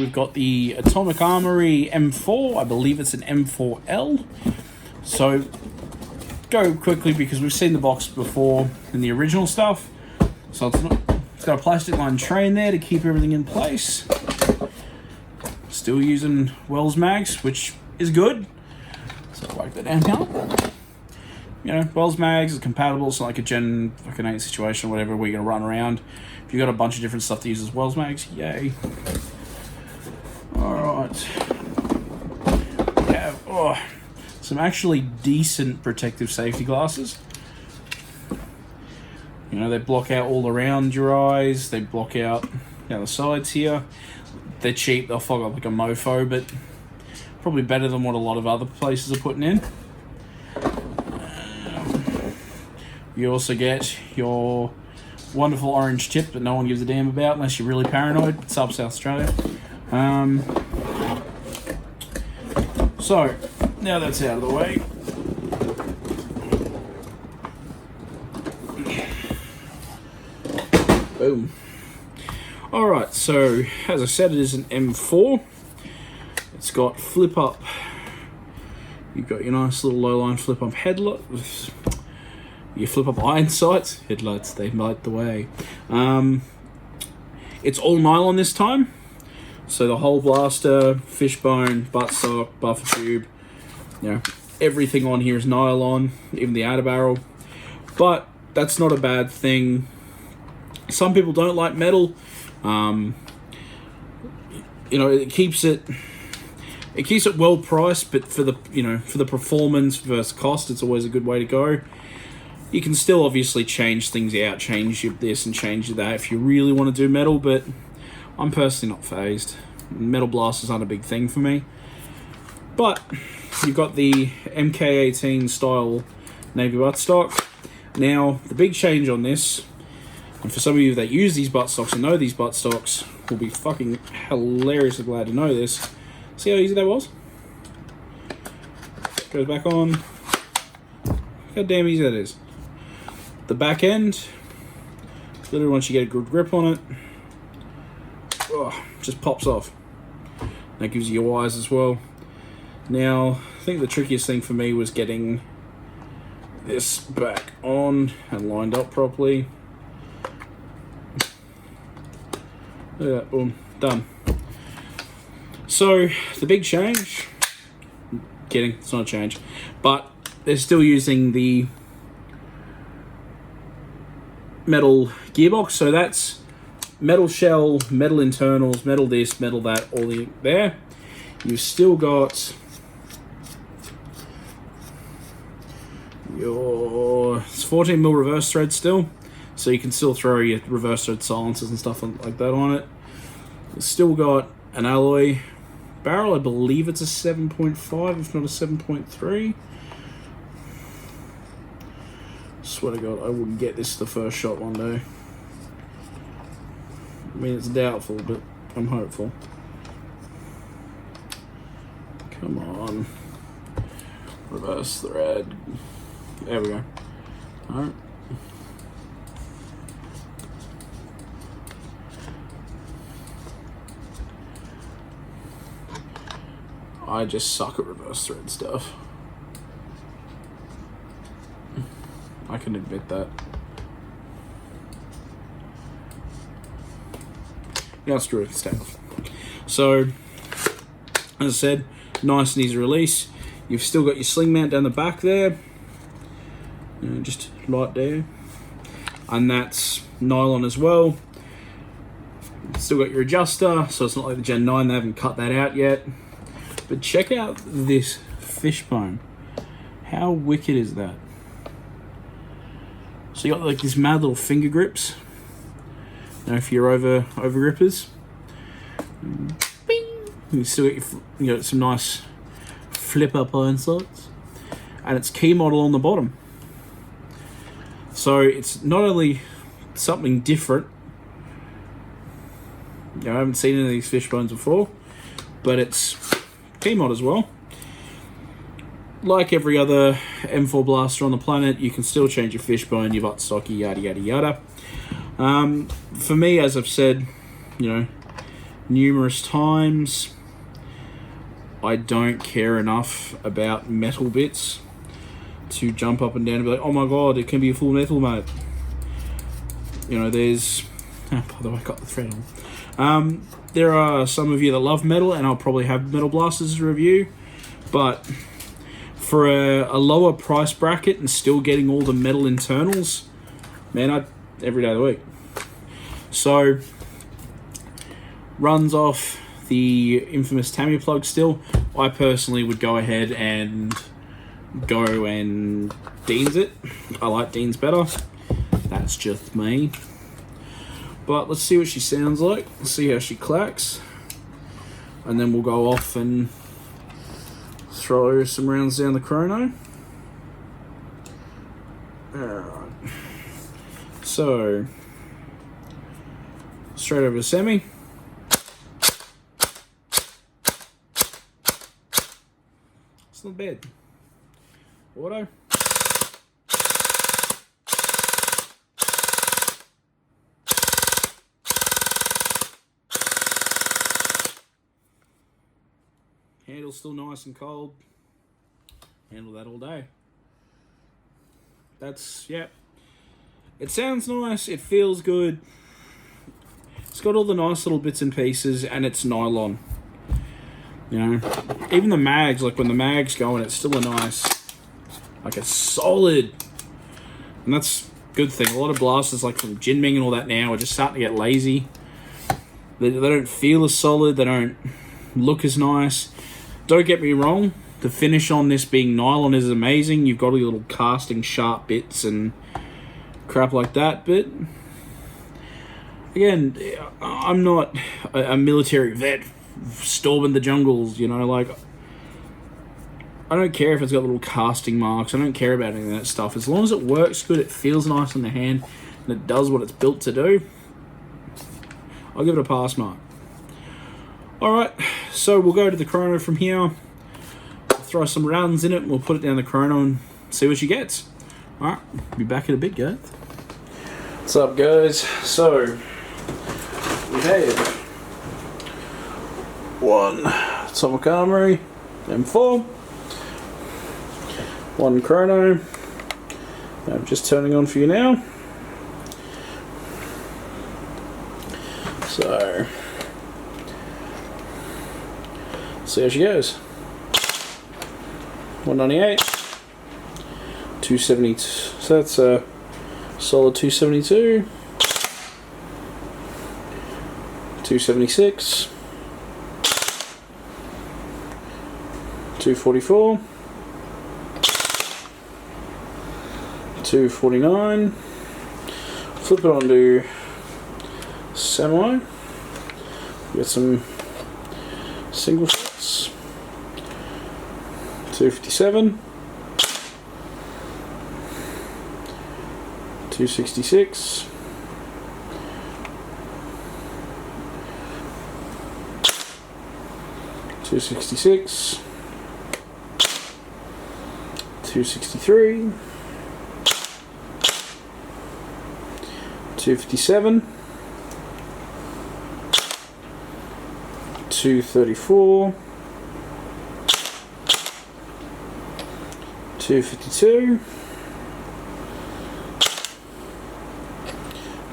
we've got the Atomic Armoury M4. I believe it's an M4L. So, go quickly because we've seen the box before in the original stuff. So it's got a plastic lined tray in there to keep everything in place. Still using Wells mags, which is good. So I'll wipe that down now. You know, Wells mags is compatible. It's not like a Gen fucking 8 situation or whatever where you're gonna run around. If you've got a bunch of different stuff to use as Wells mags, yay. Alright. We have some actually decent protective safety glasses. You know, they block out all around your eyes. They block out down the sides here. They're cheap. They'll fog up like a mofo, but probably better than what a lot of other places are putting in. You also get your wonderful orange tip that no one gives a damn about unless you're really paranoid. It's up South Australia. So, now that's out of the way. Boom. Alright, so as I said, it is an M4. It's got flip up. You've got your nice little low line flip up headlight. Your flip up iron sights. Headlights, they light the way. It's all nylon this time. So the whole blaster, fishbone, buttstock, buffer tube, you know, everything on here is nylon, even the outer barrel. But that's not a bad thing. Some people don't like metal. You know, it keeps it well priced, but for the, you know, for the performance versus cost, it's always a good way to go. You can still obviously change things out, change this and change that if you really want to do metal, but I'm personally not phased. Metal blasters aren't a big thing for me. But you've got the MK18 style navy buttstock. Now, the big change on this, and for some of you that use these buttstocks and know these buttstocks, will be fucking hilariously glad to know this. See how easy that was? Goes back on. How damn easy that is. The back end, literally once you get a good grip on it, just pops off. That gives you your wires as well. Now, I think the trickiest thing for me was getting this back on and lined up properly. Look at that, boom, done. So, the big change, kidding, it's not a change, but they're still using the metal gearbox, so that's metal shell, metal internals, metal this, metal that, all there. You've still got your 14mm reverse thread still, so you can still throw your reverse thread silencers and stuff like that on it. It's still got an alloy barrel, I believe it's a 7.5 if not a 7.3. Swear to God, I wouldn't get this the first shot one day. I mean, it's doubtful, but I'm hopeful. Come on. Reverse thread. There we go. Alright. I just suck at reverse thread stuff. I can admit that. Now screw it, stay off. So, as I said, nice and easy release. You've still got your sling mount down the back there. Just right there. And that's nylon as well. Still got your adjuster, so it's not like the Gen 9, they haven't cut that out yet. But check out this fishbone. How wicked is that? So you got like these mad little finger grips. You know, if you're over grippers. Bing! You still got you got some nice flip up iron sights. And it's key model on the bottom. So it's not only something different. You know, I haven't seen any of these fishbones before, but it's key mod as well. Like every other M4 blaster on the planet, you can still change your fishbone, your buttstock, yada yada yada. For me, as I've said, you know, numerous times. I don't care enough about metal bits to jump up and down and be like, oh my god, it can be a full metal, mate. You know, there's... Oh, by the way, I got the thread on. There are some of you that love metal, and I'll probably have Metal Blasters to review, but for a lower price bracket and still getting all the metal internals, man, every day of the week. So, runs off the infamous Tammy plug still. I personally would go ahead and go and Dean's it. I like Dean's better. That's just me. But let's see what she sounds like. Let's see how she clacks. And then we'll go off and throw some rounds down the Chrono. Alright. So, straight over to semi. It's not bad. Auto. Handle's still nice and cold. Handle that all day. That's, yeah. It sounds nice. It feels good. It's got all the nice little bits and pieces, and it's nylon. You know, even the mags, like when the mags go in, it's still a nice, like a solid, and that's a good thing. A lot of blasters, like from Jinming and all that now, are just starting to get lazy. They don't feel as solid, they don't look as nice. Don't get me wrong, the finish on this being nylon is amazing. You've got all your little casting sharp bits and crap like that, but again, I'm not a military vet storming the jungles, you know, like, I don't care if it's got little casting marks, I don't care about any of that stuff. As long as it works good, it feels nice in the hand, and it does what it's built to do, I'll give it a pass mark. Alright, so we'll go to the Chrono from here, we'll throw some rounds in it, and we'll put it down the Chrono and see what she gets. Alright, be back in a bit, guys. What's up, guys? So, we have one Atomic Armoury M4, one Chrono. I'm just turning on for you now. So, see how she goes. 198, 272. So that's a solid 272, 276. 244, 249, flip it onto semi, get some single shots, 257, 266, 266, 263, 257, 234, 252,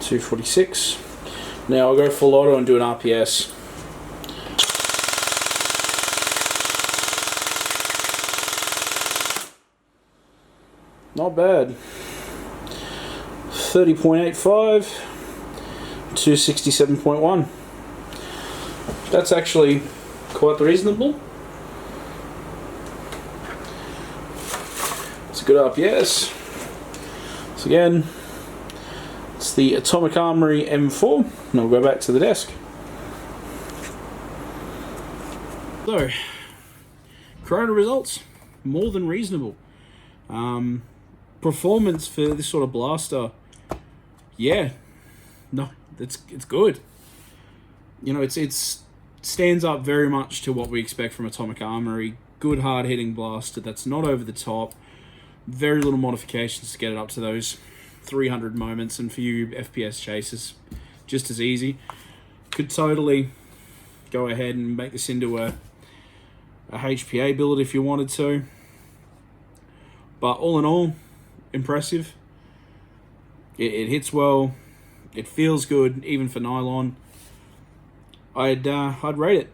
246. Now I'll go full auto and do an RPS. Not bad. 30.85 to 67.1. That's actually quite reasonable. It's a good RPS. So again, it's the Atomic Armoury M4, and I'll go back to the desk. So, Chrono results, more than reasonable. Performance for this sort of blaster, yeah, no, it's good. You know, it's stands up very much to what we expect from Atomic Armoury. Good hard hitting blaster that's not over the top. Very little modifications to get it up to those 300 moments, and for you FPS chasers, just as easy. Could totally go ahead and make this into a HPA build if you wanted to. But all in all, impressive. It hits well. It feels good, even for nylon. I'd rate it.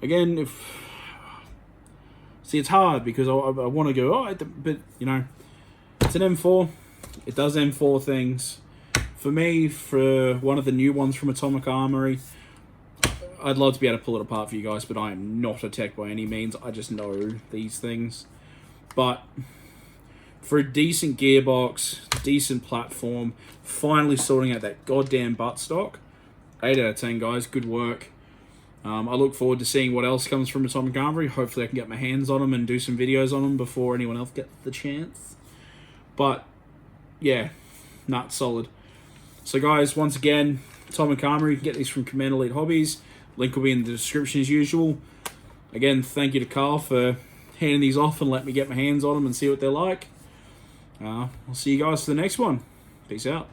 Again, see, it's hard because I want to go, but you know, it's an M4. It does M4 things. For me, for one of the new ones from Atomic Armoury, I'd love to be able to pull it apart for you guys, but I am not a tech by any means. I just know these things. But for a decent gearbox, decent platform, finally sorting out that goddamn buttstock, 8 out of 10, guys. Good work. I look forward to seeing what else comes from Atomic Armoury. Hopefully I can get my hands on them and do some videos on them before anyone else gets the chance. But, yeah, not solid. So, guys, once again, Atomic Armoury, you can get these from Commander Elite Hobbies. Link will be in the description as usual. Again, thank you to Carl for handing these off and letting me get my hands on them and see what they're like. I'll see you guys for the next one. Peace out.